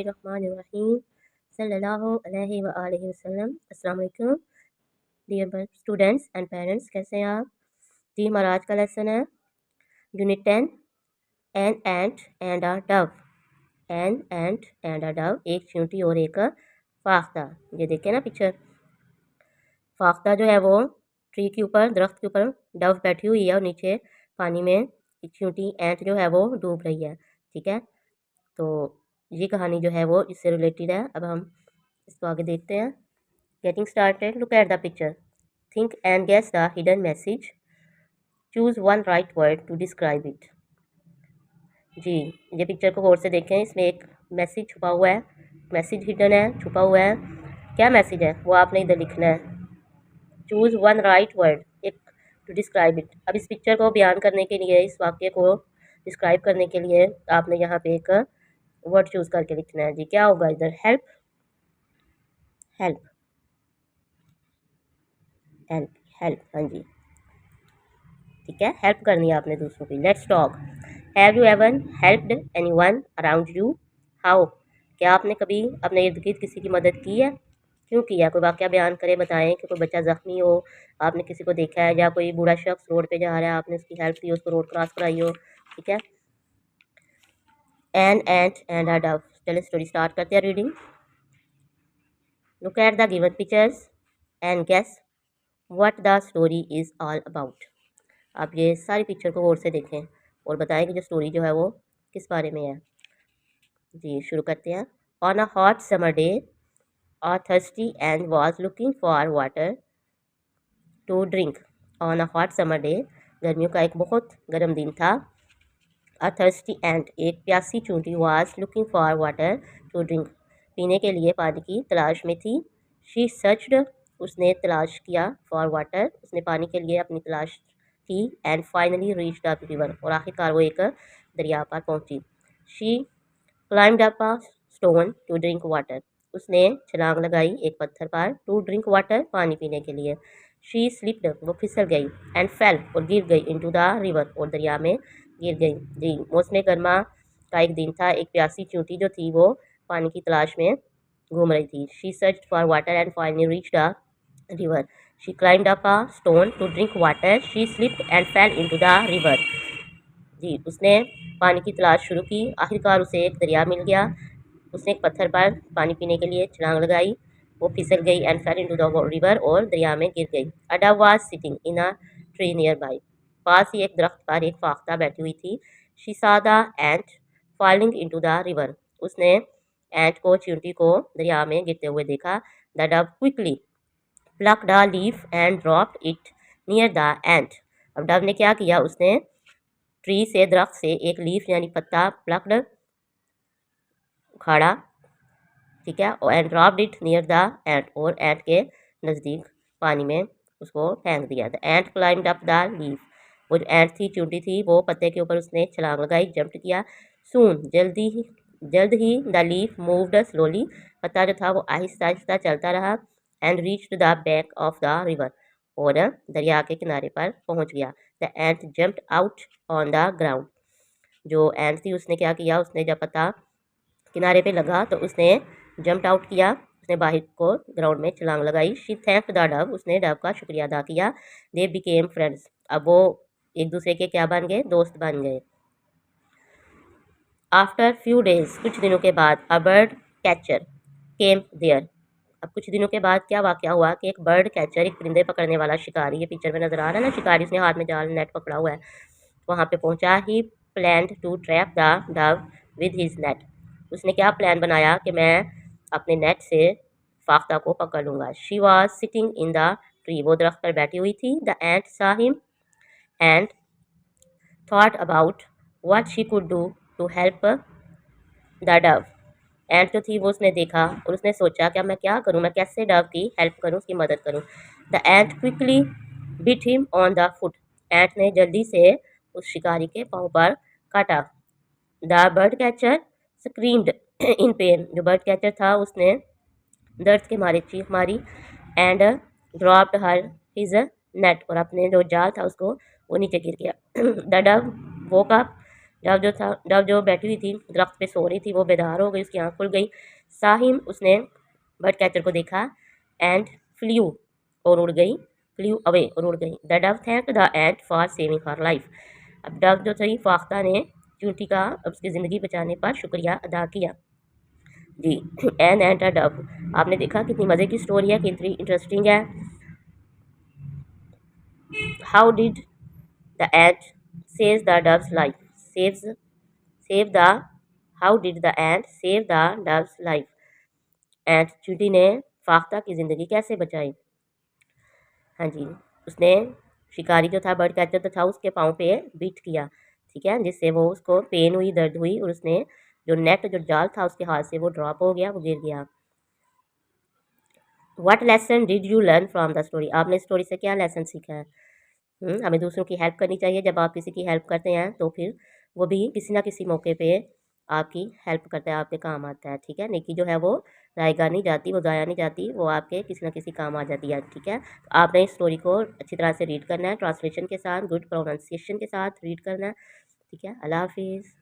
बिस्मिल्लाहिर्रहमानिर्रहीम सल्लल्लाहु अलैहि व आलिहि वसल्लम। अस्सलाम वालेकुम डियर स्टूडेंट्स एंड पेरेंट्स, कैसे हैं आप जी। हमारा आज का लेसन है unit 10 an ant a dove. An ant a dove, एक चींटी और एक फाख्ता। ये देखें ना पिक्चर, फाख्ता जो है वो ट्री के ऊपर, दरख्त के ऊपर, डव बैठी हुई है और नीचे पानी में चींटी एंट जो है वो डूब रही है। ठीक है, तो ये कहानी जो है वो इससे रिलेटेड है। अब हम इसको आगे देखते हैं। Getting started, look at the picture, think and guess the hidden message, choose one right word to describe it. जी, ये पिक्चर को गौर से देखें, इसमें एक मैसेज छुपा हुआ है, मैसेज हिडन है, छुपा हुआ है। क्या मैसेज है वो आपने इधर लिखना है। चूज वन राइट वर्ड एक टू डिस्क्राइब इट। अब इस पिक्चर को बयान करने के लिए, इस वाक्य को डिस्क्राइब करने के लिए आपने यहाँ पे एक वर्ड चूज करके लिखना है। जी, क्या होगा इधर? Help, help, help, help. हाँ जी, ठीक है, हेल्प करनी है आपने दूसरों की। Let's talk, have you ever helped anyone around you? How, क्या आपने कभी अपने इर्द गिर्द किसी की मदद की है? क्यों किया? कोई वाकया बयान करें, बताएं कि कोई बच्चा ज़ख्मी हो, आपने किसी को देखा है, या कोई बूढ़ा शख्स रोड पे जा रहा है, आपने उसकी हेल्प की, उसको रोड क्रॉस कराई हो। ठीक है, एन एंड अ डव। चलिए स्टोरी स्टार्ट करते हैं reading. Look at the given pictures and guess what the story is all about. आप ये सारी पिक्चर को गौर से देखें और बताएं कि जो स्टोरी जो है वो किस बारे में है। जी, शुरू करते हैं। On a hot summer day, a thirsty ant was looking for water to drink. On a hot summer day, गर्मियों का एक बहुत गर्म दिन था। अ थर्स्टी एंड, एक प्यासी चूंटी, was looking for water to drink, पीने के लिए पानी की तलाश में थी। शी सर्च्ड, उसने तलाश किया, फॉर वाटर, उसने पानी के लिए अपनी तलाश की। And finally reached the river, और आखिरकार वो एक दरिया पर पहुंची। She climbed up a stone to drink water, उसने छलांग लगाई एक पत्थर पर। टू ड्रिंक वाटर, पानी पीने के लिए। शी स्लिप्ड, वो फिसल गई। एंड फेल, और गिर गई। इनटू द रिवर, और दरिया में गिर गई। जी, मौसम गर्मा का एक दिन था। एक प्यासी चींटी जो थी वो पानी की तलाश में घूम रही थी। She searched for water and finally reached the river. She climbed up a stone to drink water, she slipped and fell into the river. जी, उसने पानी की तलाश शुरू की, आखिरकार उसे एक दरिया मिल गया। उसने एक पत्थर पर पानी पीने के लिए छलांग लगाई, वो फिसल गई। And fell into the river, और दरिया में गिर गई। A dove was sitting in a tree nearby, पास ही एक दरख्त पर एक फाख्ता बैठी हुई थी। She saw the ant falling into the river, उसने एंट को, चींटी को दरिया में गिरते हुए देखा। The dove quickly plucked a leaf and dropped it near the ant. अब डव ने क्या किया, उसने ट्री से, दरख्त से एक लीफ यानी पत्ता प्लक्ड, उखाड़ा, ठीक है, and dropped it near the ant, और एंट के नज़दीक पानी में उसको फेंक दिया। The ant climbed up the leaf, वो जो एंट थी, चूंटी थी, वो पत्ते के ऊपर उसने छलांग लगाई, जंप किया। सून, जल्द ही द लीफ मूव्ड स्लोली, पत्ता जो था वो आहिस्ता आहिस्ता चलता रहा। And reached the bank of the river, और दरिया के किनारे पर पहुंच गया। The ant jumped out on the ground, जो एंट थी उसने क्या किया, उसने जब पत्ता किनारे पे लगा तो उसने जंप आउट किया, उसने बाहर को ग्राउंड में छलांग लगाई। शी थैंक्ड द डव, उसने डव का शुक्रिया अदा किया। दे बिकेम फ्रेंड्स, अब वो एक दूसरे के क्या बन गए? दोस्त बन गए। आफ्टर फ्यू डेज, कुछ दिनों के बाद, a bird catcher came there. अब कुछ दिनों के बाद क्या वाकया हुआ कि एक बर्ड कैचर, एक परिंदे पकड़ने वाला शिकारी, ये पिक्चर में नजर आ रहा है ना, शिकारी, उसने हाथ में जाल नेट पकड़ा हुआ है, वहाँ पे पहुँचा। He planned to trap the dove with his net, उसने क्या प्लान बनाया कि मैं अपने नेट से फाख्ता को पकड़ लूँगा। She was sitting in the tree, वो दरख्त पर बैठी हुई थी। The ant saw him and thought about what she could do to help the dove. Ant जो थी वो उसने देखा और उसने सोचा कि अब मैं क्या करूँ, मैं कैसे डव की हेल्प करूँ, उसकी मदद करूँ। The ant quickly bit him on the foot, ant ने जल्दी से उस शिकारी के पाँव पर काटा। The bird catcher screamed in pain, जो बर्ड कैचर था उसने दर्द के मारे चीख मारी। And dropped her his net, और अपने जो जाल था उसको वो नीचे गिर गया। The Dove woke up Dove जो बैठी हुई थी दरख्त पे सो रही थी, वो बेदार हो गई, उसकी आँख खुल गई। साहिम उसने बर्ड कैचर को देखा एंड फ्ल्यू और उड़ गई, फ्ल्यू अवे और उड़ गई। The Dove thank the ant for saving her life. अब डव जो थी फाख्ता ने चूंटी का उसकी ज़िंदगी बचाने पर शुक्रिया अदा किया जी। एन एंड अ डव, आपने देखा कितनी मज़े की स्टोरी है, कितनी इंटरेस्टिंग है। How did the ant saves the dove's life, saves save the how did the ant save the dove's life. Ant चूंटी ने फाख्ता की ज़िंदगी कैसे बचाई। हाँ जी, उसने शिकारी जो था बर्ड कैचर तो था, उसके पाँव पे बीट किया, ठीक है, जिससे वो उसको पेन हुई, दर्द हुई और उसने जो नेट जो जाल था उसके हाथ से वो ड्रॉप हो गया, वो गिर गया। What lesson did you learn from the story, आपने स्टोरी से क्या लेसन सीखा है। हमें दूसरों की हेल्प करनी चाहिए। जब आप किसी की हेल्प करते हैं तो फिर वो भी किसी ना किसी मौके पे आपकी हेल्प करता है, आपके काम आता है, ठीक है। नेकी जो है वो रायगा नहीं जाती, वो ज़ाया नहीं जाती, वो आपके किसी ना किसी काम आ जाती है, ठीक है। तो आपने इस स्टोरी को अच्छी तरह से रीड करना है, ट्रांसलेशन के साथ, गुड प्रोनाउंसिएशन के साथ रीड करना है, ठीक है। अल्लाह हाफिज़।